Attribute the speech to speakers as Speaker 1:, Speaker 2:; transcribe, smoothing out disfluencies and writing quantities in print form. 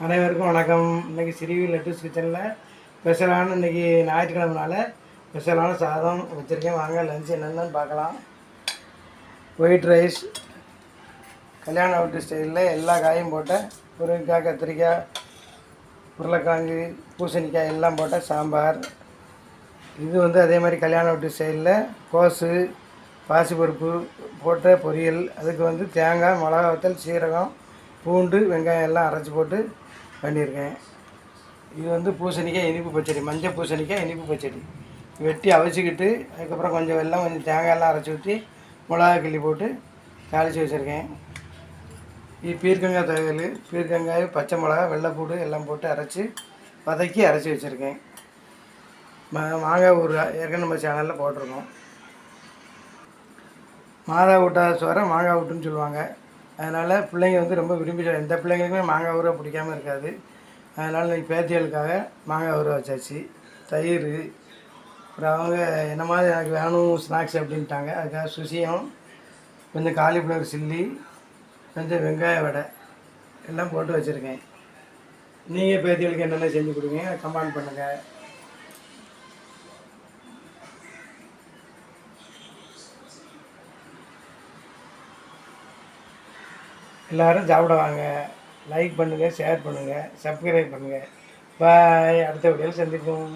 Speaker 1: அனைவருக்கும் வணக்கம். இன்றைக்கி ஸ்ரீவி லெட்டூஸ் கிச்சனில் ஸ்பெஷலான இன்றைக்கி ஞாயிற்றுக்கிழமைனால ஸ்பெஷலான சாதம் வச்சுருக்கேன். வாங்க லஞ்ச் என்னென்னு பார்க்கலாம். ஒயிட் ரைஸ், கல்யாண வீட்டு ஸ்டைலில் எல்லா காயும் போட்ட முருங்கைக்காய், கத்திரிக்காய், உருளைக்கிழங்கு, பூசணிக்காய் எல்லாம் போட்ட சாம்பார். இது அதே மாதிரி கல்யாண வீட்டு ஸ்டைலில் கோஸு, பாசிப்பருப்பு போட்ட பொரியல். அதுக்கு தேங்காய், மிளகா வத்தல், சீரகம், பூண்டு, வெங்காயம் எல்லாம் அரைச்சி போட்டு பண்ணியிருக்கேன். இது பூசணிக்காய் இனிப்பு பச்சடி, மஞ்சள் பூசணிக்காய் இனிப்பு பச்சடி. வெட்டி அவிச்சிக்கிட்டு அதுக்கப்புறம் கொஞ்சம் வெல்லம், கொஞ்சம் தேங்காயெல்லாம் அரைச்சி ஊற்றி மிளகா கிள்ளி போட்டு தாளித்து வச்சுருக்கேன். இது பீர்க்கங்காய் துவையல், பீர்க்கங்காய், பச்சை மிளகா, வெள்ளைப்பூடு எல்லாம் போட்டு வதக்கி அரைச்சி வச்சுருக்கேன். மாங்காய் ஊறு ஏற்கனவே நம்ம சேனலில் போட்டிருக்கோம். மாதா ஊட்டாத சோறை மாங்காய் ஊட்டுன்னு சொல்லுவாங்க. அதனால் பிள்ளைங்க ரொம்ப விரும்பி எந்த பிள்ளைங்களுக்குமே மாங்காய் ஊற பிடிக்காமல் இருக்காது. அதனால் இன்றைக்கி பேத்திகளுக்காக மாங்காய் ஊற வச்சாச்சு. தயிர், அப்புறம் அவங்க என்ன மாதிரி எனக்கு வேணும் ஸ்நாக்ஸ் அப்படின்ட்டாங்க. அதுக்காக சுசியம், கொஞ்சம் காலிஃப்ளவர் சில்லி, கொஞ்சம் வெங்காய வடை எல்லாம் போட்டு வச்சுருக்கேன். நீங்கள் பேத்திகளுக்கு என்னென்ன செஞ்சு கொடுங்க கமெண்ட் பண்ணுங்கள். எல்லோரும் சாப்பிட வாங்க. லைக் பண்ணுங்கள், ஷேர் பண்ணுங்கள், சப்ஸ்கிரைப் பண்ணுங்கள். பாய். அடுத்த வீடியோவில் சந்திப்போம்.